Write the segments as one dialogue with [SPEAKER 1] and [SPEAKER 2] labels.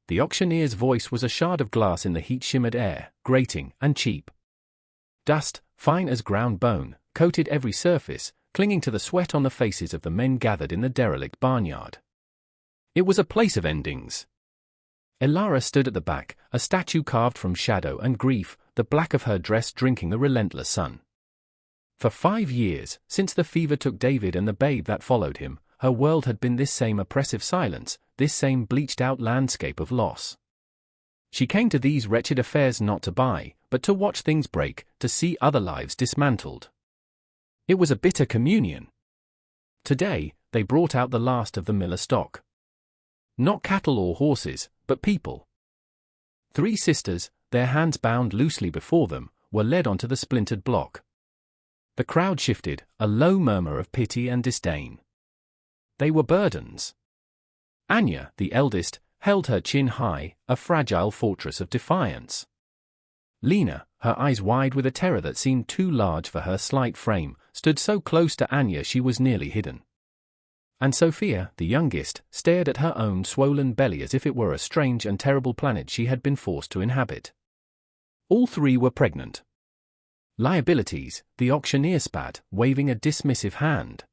[SPEAKER 1] The auctioneer's voice was a shard of glass in the heat-shimmered air, grating and cheap. Dust, fine as ground bone, coated every surface, clinging to the sweat on the faces of the men gathered in the derelict barnyard. It was a place of endings. Elara stood at the back, a statue carved from shadow and grief, the black of her dress drinking the relentless sun. For 5 years, since the fever took David and the babe that followed him, her world had been this same oppressive silence, this same bleached-out landscape of loss. She came to these wretched affairs not to buy, but to watch things break, to see other lives dismantled. It was a bitter communion. Today, they brought out the last of the Miller stock. Not cattle or horses, but people. 3 sisters, their hands bound loosely before them, were led onto the splintered block. The crowd shifted, a low murmur of pity and disdain. They were burdens. Anya, the eldest, held her chin high, a fragile fortress of defiance. Lena, her eyes wide with a terror that seemed too large for her slight frame, stood so close to Anya she was nearly hidden. And Sophia, the youngest, stared at her own swollen belly as if it were a strange and terrible planet she had been forced to inhabit. All 3 were pregnant. Liabilities, the auctioneer spat, waving a dismissive hand.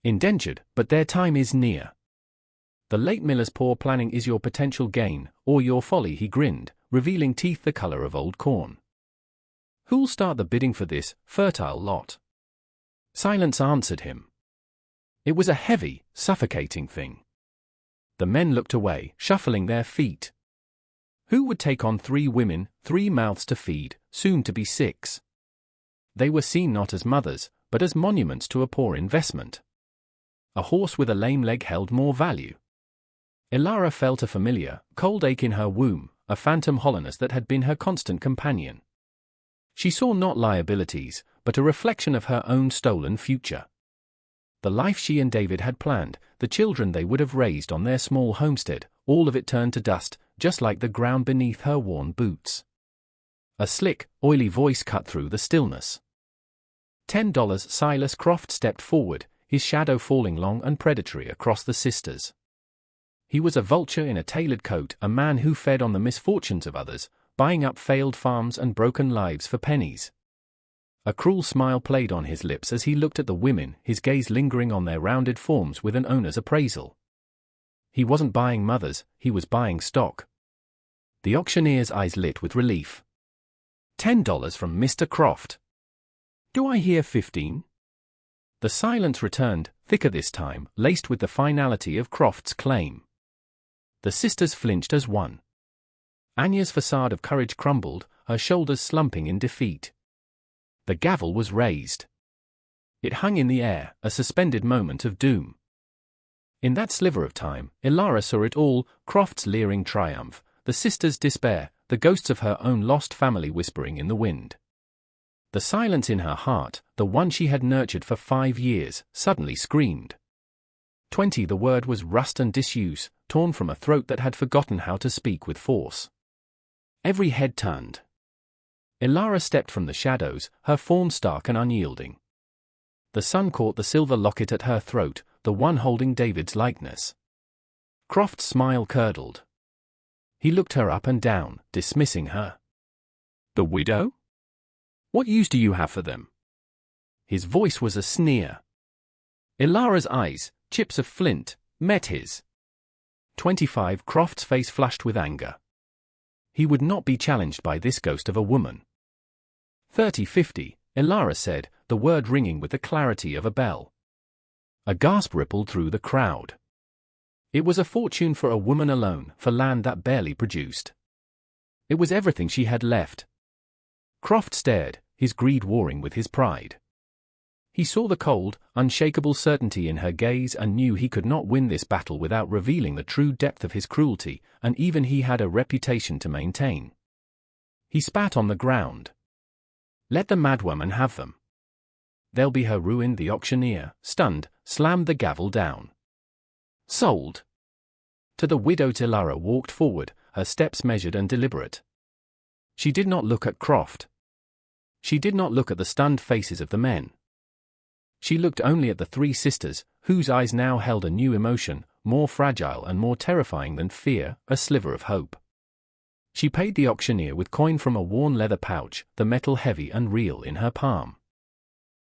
[SPEAKER 1] Indentured, but their time is near. The late Miller's poor planning is your potential gain, or your folly, he grinned, revealing teeth the color of old corn. Who'll start the bidding for this fertile lot? Silence answered him. It was a heavy, suffocating thing. The men looked away, shuffling their feet. Who would take on 3 women, 3 mouths to feed, soon to be 6? They were seen not as mothers, but as monuments to a poor investment. A horse with a lame leg held more value. Elara felt a familiar, cold ache in her womb, a phantom hollowness that had been her constant companion. She saw not liabilities, but a reflection of her own stolen future. The life she and David had planned, the children they would have raised on their small homestead, all of it turned to dust, just like the ground beneath her worn boots. A slick, oily voice cut through the stillness. $10. Silas Croft stepped forward, his shadow falling long and predatory across the sisters. He was a vulture in a tailored coat, a man who fed on the misfortunes of others, buying up failed farms and broken lives for pennies. A cruel smile played on his lips as he looked at the women, his gaze lingering on their rounded forms with an owner's appraisal. He wasn't buying mothers, he was buying stock. The auctioneer's eyes lit with relief. $10 from Mr. Croft. Do I hear 15? The silence returned, thicker this time, laced with the finality of Croft's claim. The sisters flinched as one. Anya's facade of courage crumbled, her shoulders slumping in defeat. The gavel was raised. It hung in the air, a suspended moment of doom. In that sliver of time, Elara saw it all, Croft's leering triumph, the sisters' despair, the ghosts of her own lost family whispering in the wind. The silence in her heart, the one she had nurtured for 5 years, suddenly screamed. 20. The word was rust and disuse, torn from a throat that had forgotten how to speak with force. Every head turned. Elara stepped from the shadows, her form stark and unyielding. The sun caught the silver locket at her throat, the one holding David's likeness. Croft's smile curdled. He looked her up and down, dismissing her. The widow? What use do you have for them? His voice was a sneer. Elara's eyes, chips of flint, met his. 25. Croft's face flushed with anger. He would not be challenged by this ghost of a woman. 30-50, Elara said, the word ringing with the clarity of a bell. A gasp rippled through the crowd. It was a fortune for a woman alone, for land that barely produced. It was everything she had left. Croft stared, his greed warring with his pride. He saw the cold, unshakable certainty in her gaze and knew he could not win this battle without revealing the true depth of his cruelty, and even he had a reputation to maintain. He spat on the ground. Let the madwoman have them. They'll be her ruin. The auctioneer, stunned, slammed the gavel down. Sold. To the widow. Elara walked forward, her steps measured and deliberate. She did not look at Croft. She did not look at the stunned faces of the men. She looked only at the 3 sisters, whose eyes now held a new emotion, more fragile and more terrifying than fear, a sliver of hope. She paid the auctioneer with coin from a worn leather pouch, the metal heavy and real in her palm.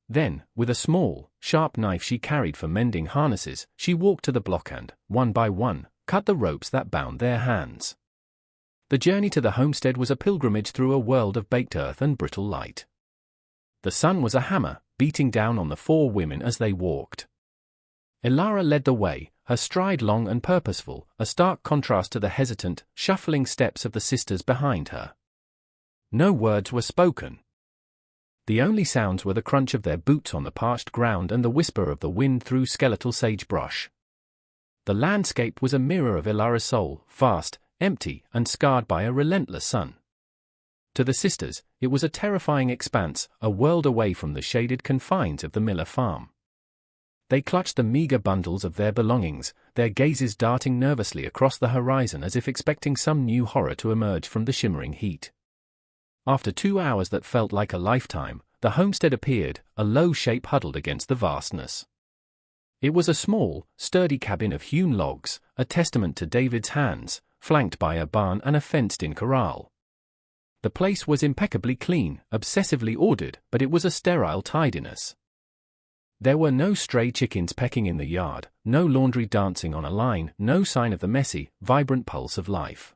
[SPEAKER 1] Then, with a small, sharp knife she carried for mending harnesses, she walked to the block and, one by one, cut the ropes that bound their hands. The journey to the homestead was a pilgrimage through a world of baked earth and brittle light. The sun was a hammer, beating down on the four women as they walked. Elara led the way, her stride long and purposeful, a stark contrast to the hesitant, shuffling steps of the sisters behind her. No words were spoken. The only sounds were the crunch of their boots on the parched ground and the whisper of the wind through skeletal sagebrush. The landscape was a mirror of Elara's soul, vast, empty, and scarred by a relentless sun. To the sisters, it was a terrifying expanse, a world away from the shaded confines of the Miller farm. They clutched the meager bundles of their belongings, their gazes darting nervously across the horizon as if expecting some new horror to emerge from the shimmering heat. After 2 hours that felt like a lifetime, the homestead appeared, a low shape huddled against the vastness. It was a small, sturdy cabin of hewn logs, a testament to David's hands, flanked by a barn and a fenced-in corral. The place was impeccably clean, obsessively ordered, but it was a sterile tidiness. There were no stray chickens pecking in the yard, no laundry dancing on a line, no sign of the messy, vibrant pulse of life.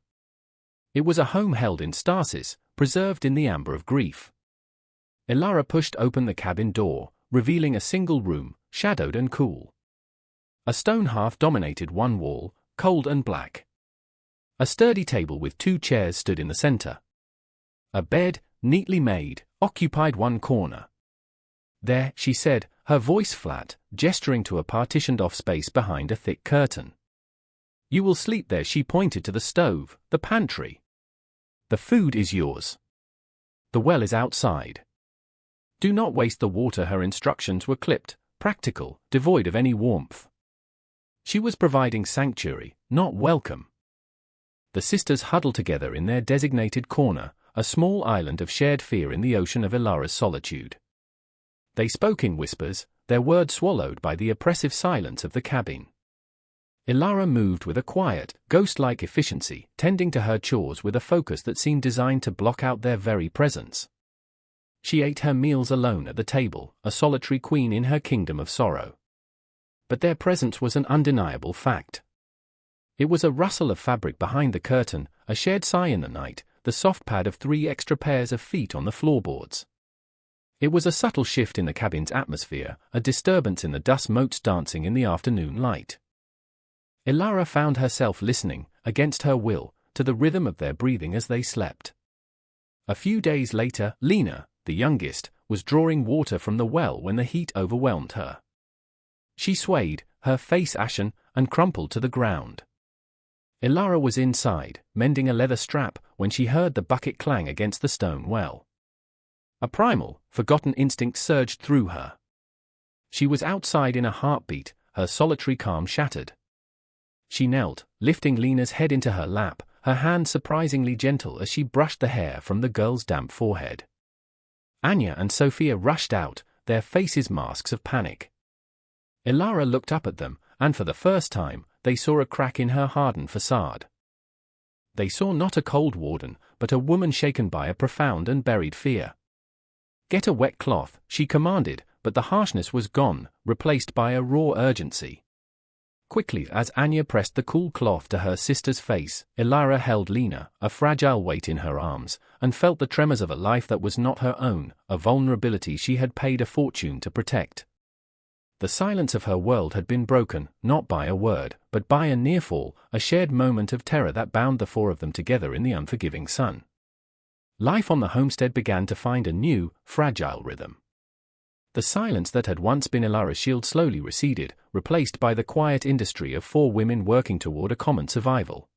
[SPEAKER 1] It was a home held in stasis, preserved in the amber of grief. Elara pushed open the cabin door, revealing a single room, shadowed and cool. A stone hearth dominated one wall, cold and black. A sturdy table with 2 chairs stood in the center. A bed, neatly made, occupied one corner. "There," she said, her voice flat, gesturing to a partitioned-off space behind a thick curtain. "You will sleep there." She pointed to the stove, the pantry. "The food is yours. The well is outside. Do not waste the water." Her instructions were clipped, practical, devoid of any warmth. She was providing sanctuary, not welcome. The sisters huddled together in their designated corner, a small island of shared fear in the ocean of Elara's solitude. They spoke in whispers, their words swallowed by the oppressive silence of the cabin. Elara moved with a quiet, ghost-like efficiency, tending to her chores with a focus that seemed designed to block out their very presence. She ate her meals alone at the table, a solitary queen in her kingdom of sorrow. But their presence was an undeniable fact. It was a rustle of fabric behind the curtain, a shared sigh in the night, the soft pad of 3 extra pairs of feet on the floorboards. It was a subtle shift in the cabin's atmosphere, a disturbance in the dust motes dancing in the afternoon light. Elara found herself listening, against her will, to the rhythm of their breathing as they slept. A few days later, Lena, the youngest, was drawing water from the well when the heat overwhelmed her. She swayed, her face ashen, and crumpled to the ground. Elara was inside, mending a leather strap, when she heard the bucket clang against the stone well. A primal, forgotten instinct surged through her. She was outside in a heartbeat, her solitary calm shattered. She knelt, lifting Lena's head into her lap, her hand surprisingly gentle as she brushed the hair from the girl's damp forehead. Anya and Sophia rushed out, their faces masks of panic. Elara looked up at them, and for the first time, they saw a crack in her hardened facade. They saw not a cold warden, but a woman shaken by a profound and buried fear. "Get a wet cloth," she commanded, but the harshness was gone, replaced by a raw urgency. Quickly, as Anya pressed the cool cloth to her sister's face, Elara held Lena, a fragile weight in her arms, and felt the tremors of a life that was not her own, a vulnerability she had paid a fortune to protect. The silence of her world had been broken, not by a word, but by a near-fall, a shared moment of terror that bound the 4 of them together in the unforgiving sun. Life on the homestead began to find a new, fragile rhythm. The silence that had once been Elara's shield slowly receded, replaced by the quiet industry of 4 women working toward a common survival.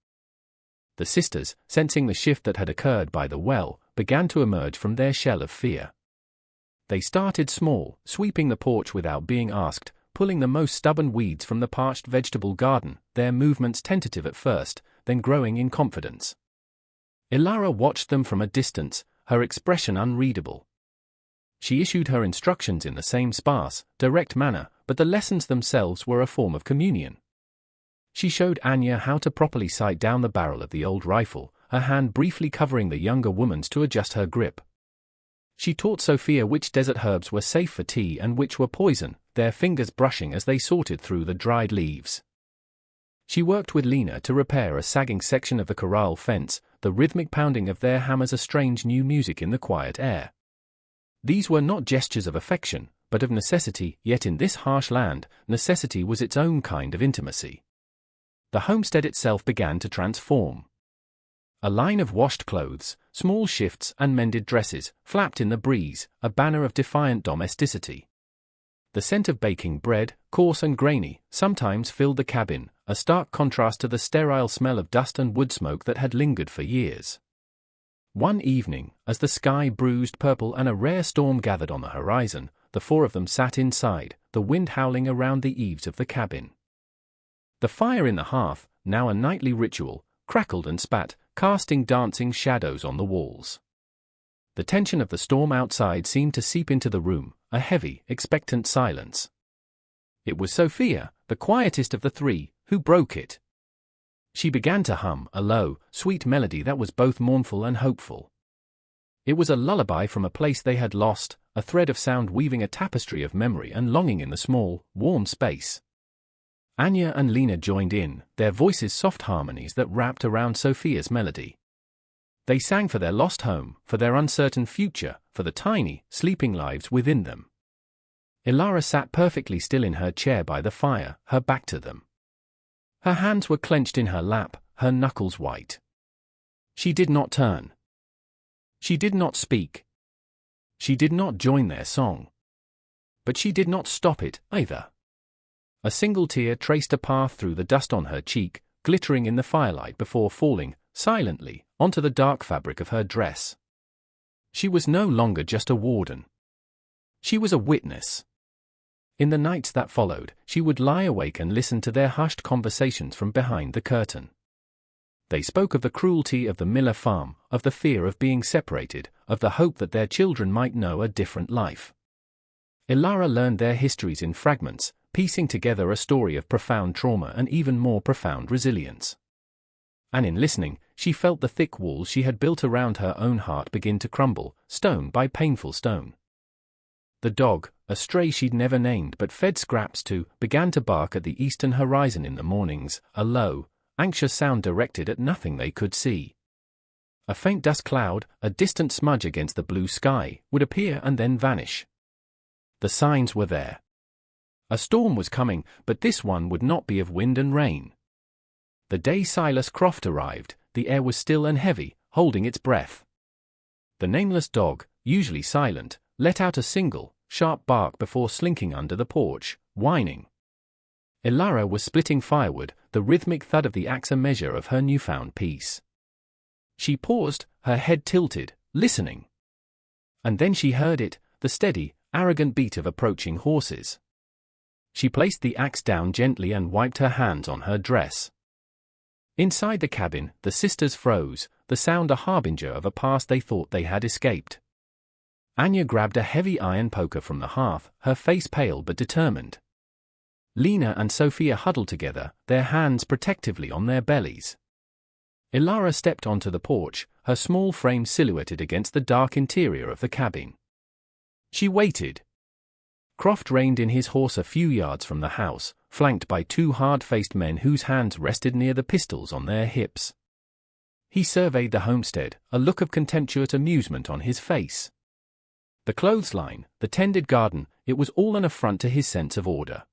[SPEAKER 1] The sisters, sensing the shift that had occurred by the well, began to emerge from their shell of fear. They started small, sweeping the porch without being asked, pulling the most stubborn weeds from the parched vegetable garden, their movements tentative at first, then growing in confidence. Elara watched them from a distance, her expression unreadable. She issued her instructions in the same sparse, direct manner, but the lessons themselves were a form of communion. She showed Anya how to properly sight down the barrel of the old rifle, her hand briefly covering the younger woman's to adjust her grip. She taught Sophia which desert herbs were safe for tea and which were poison, their fingers brushing as they sorted through the dried leaves. She worked with Lena to repair a sagging section of the corral fence, the rhythmic pounding of their hammers a strange new music in the quiet air. These were not gestures of affection, but of necessity, yet in this harsh land, necessity was its own kind of intimacy. The homestead itself began to transform. A line of washed clothes, small shifts and mended dresses, flapped in the breeze, a banner of defiant domesticity. The scent of baking bread, coarse and grainy, sometimes filled the cabin, a stark contrast to the sterile smell of dust and wood smoke that had lingered for years. One evening, as the sky bruised purple and a rare storm gathered on the horizon, the four of them sat inside, the wind howling around the eaves of the cabin. The fire in the hearth, now a nightly ritual, crackled and spat, casting dancing shadows on the walls. The tension of the storm outside seemed to seep into the room, a heavy, expectant silence. It was Sophia, the quietest of the three, who broke it. She began to hum a low, sweet melody that was both mournful and hopeful. It was a lullaby from a place they had lost, a thread of sound weaving a tapestry of memory and longing in the small, warm space. Anya and Lena joined in, their voices soft harmonies that wrapped around Sophia's melody. They sang for their lost home, for their uncertain future, for the tiny, sleeping lives within them. Ilara sat perfectly still in her chair by the fire, her back to them. Her hands were clenched in her lap, her knuckles white. She did not turn. She did not speak. She did not join their song. But she did not stop it, either. A single tear traced a path through the dust on her cheek, glittering in the firelight before falling, silently, onto the dark fabric of her dress. She was no longer just a warden. She was a witness. In the nights that followed, she would lie awake and listen to their hushed conversations from behind the curtain. They spoke of the cruelty of the Miller farm, of the fear of being separated, of the hope that their children might know a different life. Ilara learned their histories in fragments, piecing together a story of profound trauma and even more profound resilience. And in listening, she felt the thick walls she had built around her own heart begin to crumble, stone by painful stone. The dog, a stray she'd never named but fed scraps to, began to bark at the eastern horizon in the mornings, a low, anxious sound directed at nothing they could see. A faint dust cloud, a distant smudge against the blue sky, would appear and then vanish. The signs were there. A storm was coming, but this one would not be of wind and rain. The day Silas Croft arrived, the air was still and heavy, holding its breath. The nameless dog, usually silent, let out a single, sharp bark before slinking under the porch, whining. Ilara was splitting firewood, the rhythmic thud of the axe a measure of her newfound peace. She paused, her head tilted, listening. And then she heard it, the steady, arrogant beat of approaching horses. She placed the axe down gently and wiped her hands on her dress. Inside the cabin, the sisters froze, the sound a harbinger of a past they thought they had escaped. Anya grabbed a heavy iron poker from the hearth, her face pale but determined. Lena and Sophia huddled together, their hands protectively on their bellies. Ilara stepped onto the porch, her small frame silhouetted against the dark interior of the cabin. She waited. Croft reined in his horse a few yards from the house, flanked by two hard-faced men whose hands rested near the pistols on their hips. He surveyed the homestead, a look of contemptuous amusement on his face. The clothesline, the tended garden, it was all an affront to his sense of order.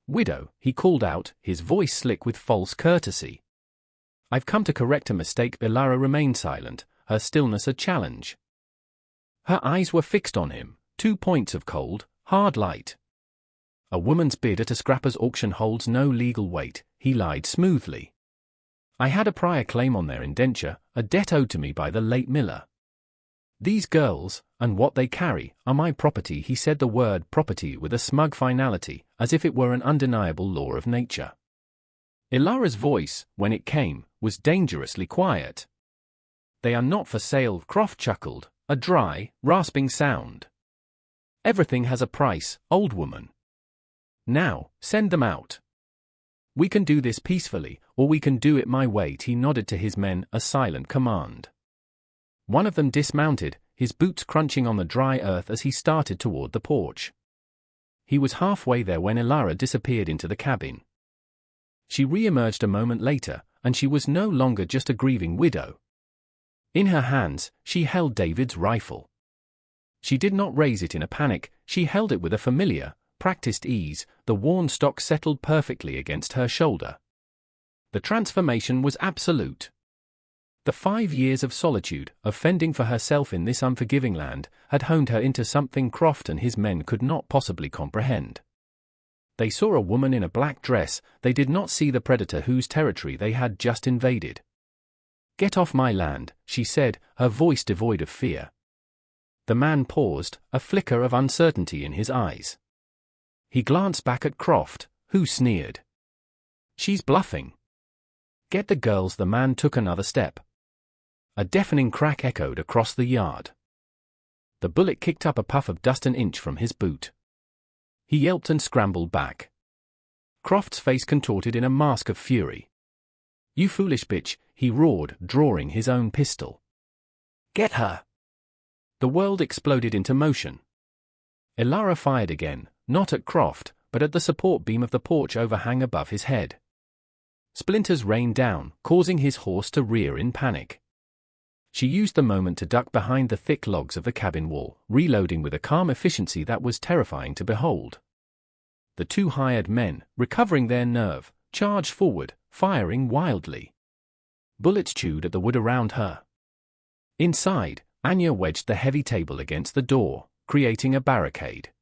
[SPEAKER 1] "Widow," he called out, his voice slick with false courtesy. "I've come to correct a mistake." Ilara remained silent, her stillness a challenge. Her eyes were fixed on him, 2 points of cold, hard light. "A woman's bid at a scrapper's auction holds no legal weight," he lied smoothly. "I had a prior claim on their indenture, a debt owed to me by the late Miller. These girls, and what they carry, are my property." He said the word property with a smug finality, as if it were an undeniable law of nature. Ilara's voice, when it came, was dangerously quiet. "They are not for sale," Croft chuckled, a dry, rasping sound. "Everything has a price, old woman. Now, send them out." We can do this peacefully, or we can do it my way. He nodded to his men, a silent command. One of them dismounted, his boots crunching on the dry earth as he started toward the porch. He was halfway there when Elara disappeared into the cabin. She re-emerged a moment later, and she was no longer just a grieving widow. In her hands, she held David's rifle. She did not raise it in a panic, she held it with a familiar, practiced ease, the worn stock settled perfectly against her shoulder. The transformation was absolute. The 5 years of solitude, of fending for herself in this unforgiving land, had honed her into something Croft and his men could not possibly comprehend. They saw a woman in a black dress, they did not see the predator whose territory they had just invaded. "Get off my land," she said, her voice devoid of fear. The man paused, a flicker of uncertainty in his eyes. He glanced back at Croft, who sneered. "She's bluffing." "Get the girls." The man took another step. A deafening crack echoed across the yard. The bullet kicked up a puff of dust an inch from his boot. He yelped and scrambled back. Croft's face contorted in a mask of fury. "You foolish bitch," he roared, drawing his own pistol. "Get her!" The world exploded into motion. Elara fired again, not at Croft, but at the support beam of the porch overhang above his head. Splinters rained down, causing his horse to rear in panic. She used the moment to duck behind the thick logs of the cabin wall, reloading with a calm efficiency that was terrifying to behold. The 2 hired men, recovering their nerve, charged forward, firing wildly. Bullets chewed at the wood around her. Inside, Anya wedged the heavy table against the door, creating a barricade.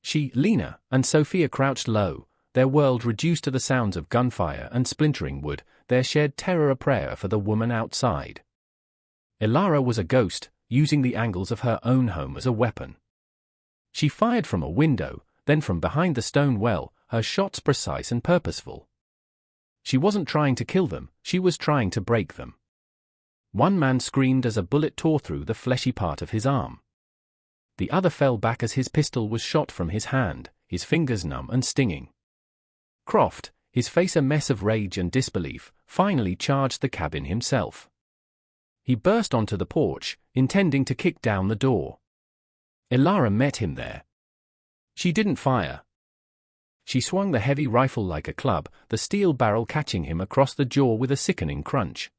[SPEAKER 1] She, Lena, and Sophia crouched low, their world reduced to the sounds of gunfire and splintering wood, their shared terror a prayer for the woman outside. Elara was a ghost, using the angles of her own home as a weapon. She fired from a window, then from behind the stone well, her shots precise and purposeful. She wasn't trying to kill them, she was trying to break them. One man screamed as a bullet tore through the fleshy part of his arm. The other fell back as his pistol was shot from his hand, his fingers numb and stinging. Croft, his face a mess of rage and disbelief, finally charged the cabin himself. He burst onto the porch, intending to kick down the door. Elara met him there. She didn't fire. She swung the heavy rifle like a club, the steel barrel catching him across the jaw with a sickening crunch.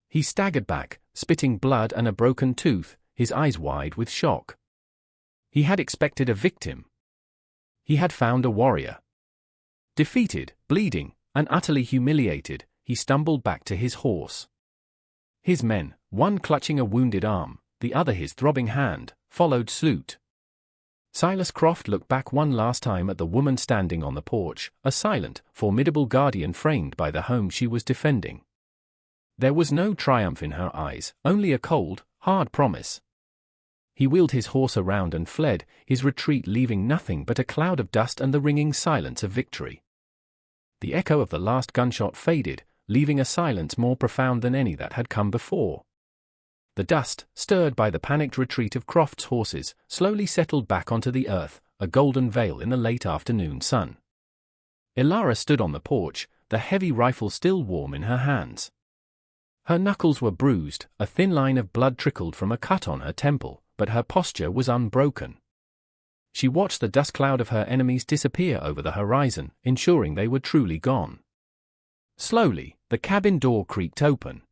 [SPEAKER 1] He staggered back, spitting blood and a broken tooth, his eyes wide with shock. He had expected a victim. He had found a warrior. Defeated, bleeding, and utterly humiliated, he stumbled back to his horse. His men, one clutching a wounded arm, the other his throbbing hand, followed suit. Silas Croft looked back one last time at the woman standing on the porch, a silent, formidable guardian framed by the home she was defending. There was no triumph in her eyes, only a cold, hard promise. He wheeled his horse around and fled, his retreat leaving nothing but a cloud of dust and the ringing silence of victory. The echo of the last gunshot faded, leaving a silence more profound than any that had come before. The dust, stirred by the panicked retreat of Croft's horses, slowly settled back onto the earth, a golden veil in the late afternoon sun. Elara stood on the porch, the heavy rifle still warm in her hands. Her knuckles were bruised, a thin line of blood trickled from a cut on her temple, but her posture was unbroken. She watched the dust cloud of her enemies disappear over the horizon, ensuring they were truly gone. Slowly, the cabin door creaked open.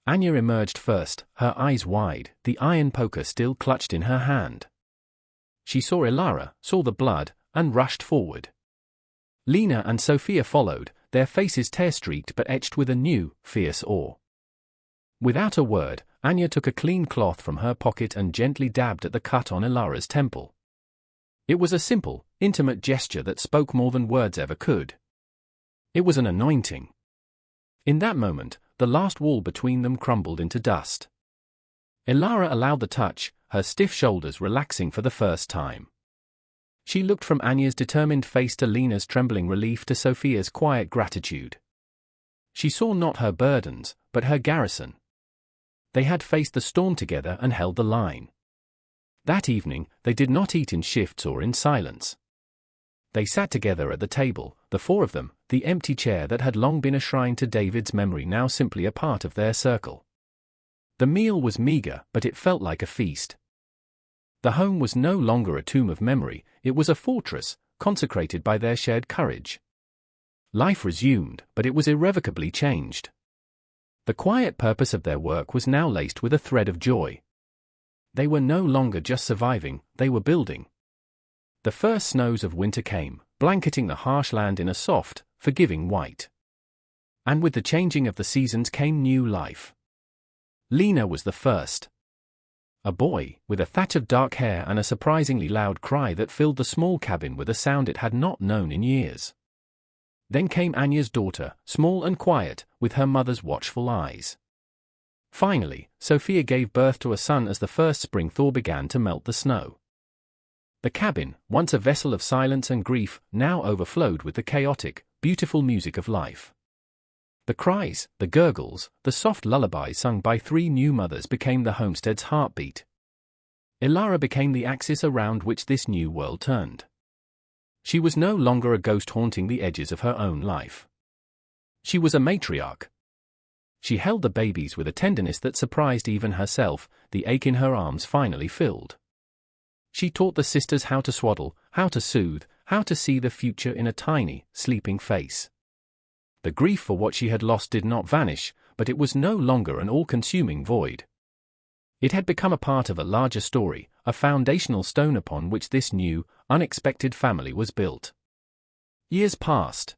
[SPEAKER 1] Anya emerged first, her eyes wide, the iron poker still clutched in her hand. She saw Elara, saw the blood, and rushed forward. Lena and Sophia followed, their faces tear-streaked but etched with a new, fierce awe. Without a word, Anya took a clean cloth from her pocket and gently dabbed at the cut on Elara's temple. It was a simple, intimate gesture that spoke more than words ever could. It was an anointing. In that moment, the last wall between them crumbled into dust. Elara allowed the touch, her stiff shoulders relaxing for the first time. She looked from Anya's determined face to Lena's trembling relief to Sophia's quiet gratitude. She saw not her burdens, but her garrison. They had faced the storm together and held the line. That evening, they did not eat in shifts or in silence. They sat together at the table, the four of them, the empty chair that had long been a shrine to David's memory now simply a part of their circle. The meal was meager, but it felt like a feast. The home was no longer a tomb of memory, it was a fortress, consecrated by their shared courage. Life resumed, but it was irrevocably changed. The quiet purpose of their work was now laced with a thread of joy. They were no longer just surviving, they were building. The first snows of winter came, blanketing the harsh land in a soft, forgiving white. And with the changing of the seasons came new life. Lena was the first. A boy, with a thatch of dark hair and a surprisingly loud cry that filled the small cabin with a sound it had not known in years. Then came Anya's daughter, small and quiet, with her mother's watchful eyes. Finally, Sophia gave birth to a son as the first spring thaw began to melt the snow. The cabin, once a vessel of silence and grief, now overflowed with the chaotic, beautiful music of life. The cries, the gurgles, the soft lullabies sung by three new mothers became the homestead's heartbeat. Ilara became the axis around which this new world turned. She was no longer a ghost haunting the edges of her own life. She was a matriarch. She held the babies with a tenderness that surprised even herself, the ache in her arms finally filled. She taught the sisters how to swaddle, how to soothe, how to see the future in a tiny, sleeping face. The grief for what she had lost did not vanish, but it was no longer an all-consuming void. It had become a part of a larger story, a foundational stone upon which this new, unexpected family was built. Years passed.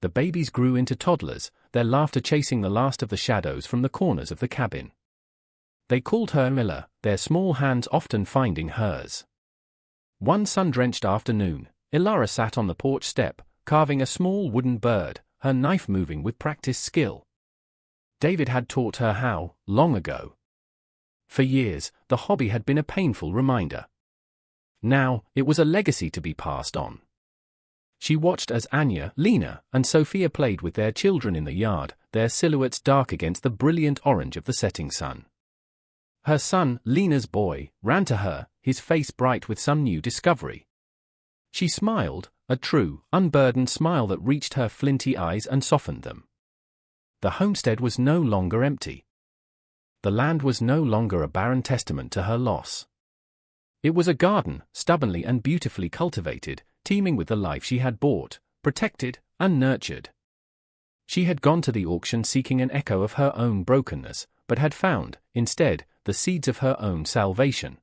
[SPEAKER 1] The babies grew into toddlers, their laughter chasing the last of the shadows from the corners of the cabin. They called her Miller, their small hands often finding hers. One sun-drenched afternoon, Ilara sat on the porch step, carving a small wooden bird, her knife moving with practiced skill. David had taught her how, long ago. For years, the hobby had been a painful reminder. Now, it was a legacy to be passed on. She watched as Anya, Lena, and Sophia played with their children in the yard, their silhouettes dark against the brilliant orange of the setting sun. Her son, Lena's boy, ran to her, his face bright with some new discovery. She smiled, a true, unburdened smile that reached her flinty eyes and softened them. The homestead was no longer empty. The land was no longer a barren testament to her loss. It was a garden, stubbornly and beautifully cultivated, teeming with the life she had bought, protected, and nurtured. She had gone to the auction seeking an echo of her own brokenness, but had found, instead, the seeds of her own salvation.